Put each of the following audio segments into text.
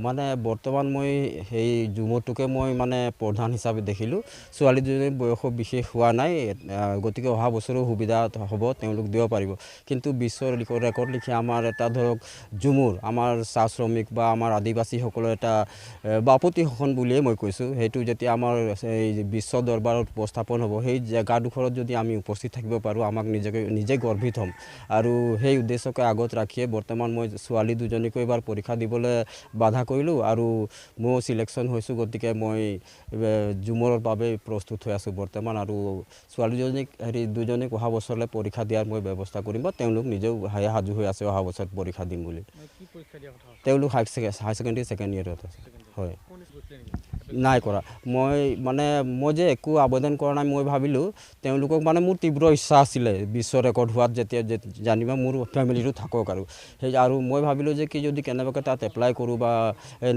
মানে বৰ্তমান মই সেই ঝুমুৰটোকে মই মানে প্ৰধান হিচাপে দেখিলোঁ। ছোৱালীজনীৰ বয়স বিশেষ হোৱা নাই, গতিকে অহা বছৰো সুবিধা হ'ব, তেওঁলোক দিব পাৰিব। কিন্তু বিশ্বৰ ৰেকৰ্ড লিখি আমাৰ এটা ধৰক ঝুমুৰ, আমাৰ চাহ শ্ৰমিক বা আমাৰ আদিবাসীসকলৰ এটা বাপতিসাহোন বুলিয়ে মই কৈছোঁ। সেইটো যেতিয়া আমাৰ এই বিশ্ব দৰবাৰত উপস্থাপন হ'ব, সেই জেগাডোখৰত যদি আমি উপস্থিত থাকিব পাৰোঁ, আমাক নিজে গৰ্বিত হ'ম। আৰু সেই উদ্দেশ্যকে আগত ৰাখিয়ে বৰ্তমান মই ছোৱালী দুজনীকো এবাৰ পৰীক্ষা দিবলৈ বাধা কৰিলোঁ আৰু ময়ো চিলেকশ্যন হৈছোঁ। গতিকে মই ঝুমুৰৰ বাবে প্ৰস্তুত হৈ আছোঁ বৰ্তমান। আৰু ছোৱালীজনীক দুজনীক অহা বছৰলৈ পৰীক্ষা দিয়াৰ মই ব্যৱস্থা কৰিম, বা তেওঁলোক নিজেও সাজু হৈ আছে অহা বছৰত পৰীক্ষা দিম বুলি। তেওঁলোক হাই ছেকেণ্ডেৰী ছেকেণ্ড ইয়েৰত আছে। হয়, নাই কৰা। মই যে একো আবেদন কৰা নাই, মই ভাবিলোঁ তেওঁলোকক মানে মোৰ তীব্ৰ ইচ্ছা আছিলে বিশ্ব ৰেকৰ্ড হোৱাত যেতিয়া জানিবা মোৰ ফেমিলিটো থাকক। আৰু মই ভাবিলোঁ যে কি যদি কেনেবাকৈ তাত এপ্লাই কৰোঁ বা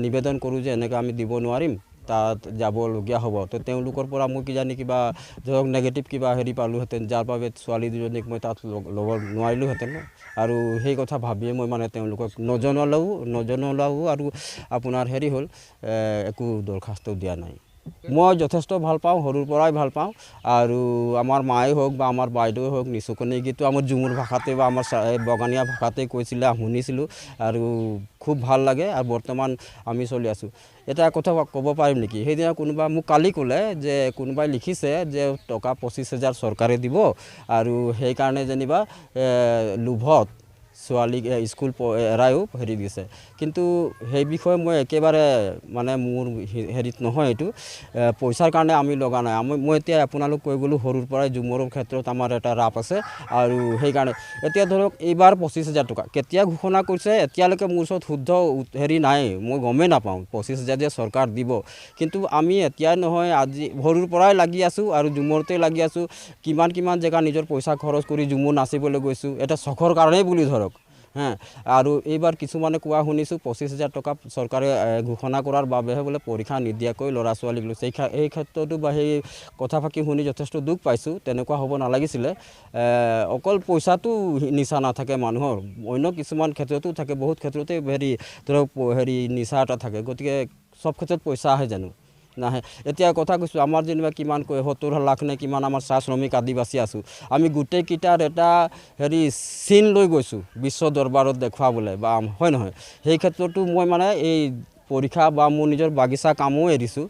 নিবেদন কৰোঁ যে এনেকৈ আমি দিব নোৱাৰিম, তাত যাবলগীয়া হ'ব, তো তেওঁলোকৰ পৰা মই কিজানি কিবা ধৰক নেগেটিভ কিবা পালোঁহেঁতেন, যাৰ বাবে ছোৱালী দুজনীক মই তাত ল'ব নোৱাৰিলোঁহেঁতেন। আৰু সেই কথা ভাবিয়ে মই মানে তেওঁলোকক নজনালেও আৰু আপোনাৰ হ'ল একো দৰখাস্ত দিয়া নাই। মই যথেষ্ট ভাল পাওঁ, সৰুৰ পৰাই ভাল পাওঁ। আৰু আমাৰ মায়ে হওক বা আমাৰ বাইদেউৱে হওক, নিচুকনি গীতটো আমাৰ ঝুমুৰ ভাষাতে বা আমাৰ বাগানীয়া ভাষাতে কৈছিলে, শুনিছিলোঁ আৰু খুব ভাল লাগে। আৰু বৰ্তমান আমি চলি আছোঁ। এটা কথা ক'ব পাৰিম নেকি? সেইদিনা কোনোবা মোক কালি ক'লে যে কোনোবাই লিখিছে যে টকা 25,000 চৰকাৰে দিব, আৰু সেইকাৰণে যেনিবা লোভত ছোৱালীক স্কুল এৰায়ো দিছে। কিন্তু সেই বিষয়ে মই একেবাৰে মানে মোৰ নহয়, এইটো পইচাৰ কাৰণে আমি লগা নাই। মই এতিয়া আপোনালোক কৈ গ'লোঁ সৰুৰ পৰাই ঝুমুৰৰ ক্ষেত্ৰত আমাৰ এটা ৰাপ আছে। আৰু সেইকাৰণে এতিয়া ধৰক এইবাৰ 25,000 টকা কেতিয়া ঘোষণা কৰিছে এতিয়ালৈকে মোৰ ওচৰত শুদ্ধ নাই, মই গমেই নাপাওঁ 25,000 যে চৰকাৰ দিব। কিন্তু আমি এতিয়াই নহয়, আজি সৰুৰ পৰাই লাগি আছোঁ আৰু ঝুমুৰতে লাগি আছোঁ। কিমান জেগা নিজৰ পইচা খৰচ কৰি ঝুমুৰ নাচিবলৈ গৈছোঁ, এটা চখৰ কাৰণেই বুলি ধৰক। আৰু এইবাৰ কিছুমানে কোৱা শুনিছোঁ 25,000 টকা চৰকাৰে ঘোষণা কৰাৰ বাবেহে বোলে পৰীক্ষা নিদিয়াকৈ ল'ৰা ছোৱালীক লৈছে। এই ক্ষেত্ৰতো বা সেই কথা ফাঁকি শুনি যথেষ্ট দুখ পাইছোঁ। তেনেকুৱা হ'ব নালাগিছিলে। অকল পইচাটো নিচা নাথাকে মানুহৰ, অন্য কিছুমান ক্ষেত্ৰতো থাকে, বহুত ক্ষেত্ৰতে ধৰক নিচা এটা থাকে। গতিকে চব ক্ষেত্ৰত পইচা আহে জানো? নাহে। এতিয়া কথা কৈছোঁ, আমাৰ যেনিবা কিমান 70 লাখ নে কিমান আমাৰ চাহ শ্ৰমিক আদিবাসী আছোঁ। আমি গোটেইকেইটাৰ এটা চিন লৈ গৈছোঁ বিশ্ব দৰবাৰত দেখুৱাবলৈ, বা হয় নহয়? সেই ক্ষেত্ৰতো মই মানে এই পৰীক্ষা বা মোৰ নিজৰ বাগিচা কামো এৰিছোঁ।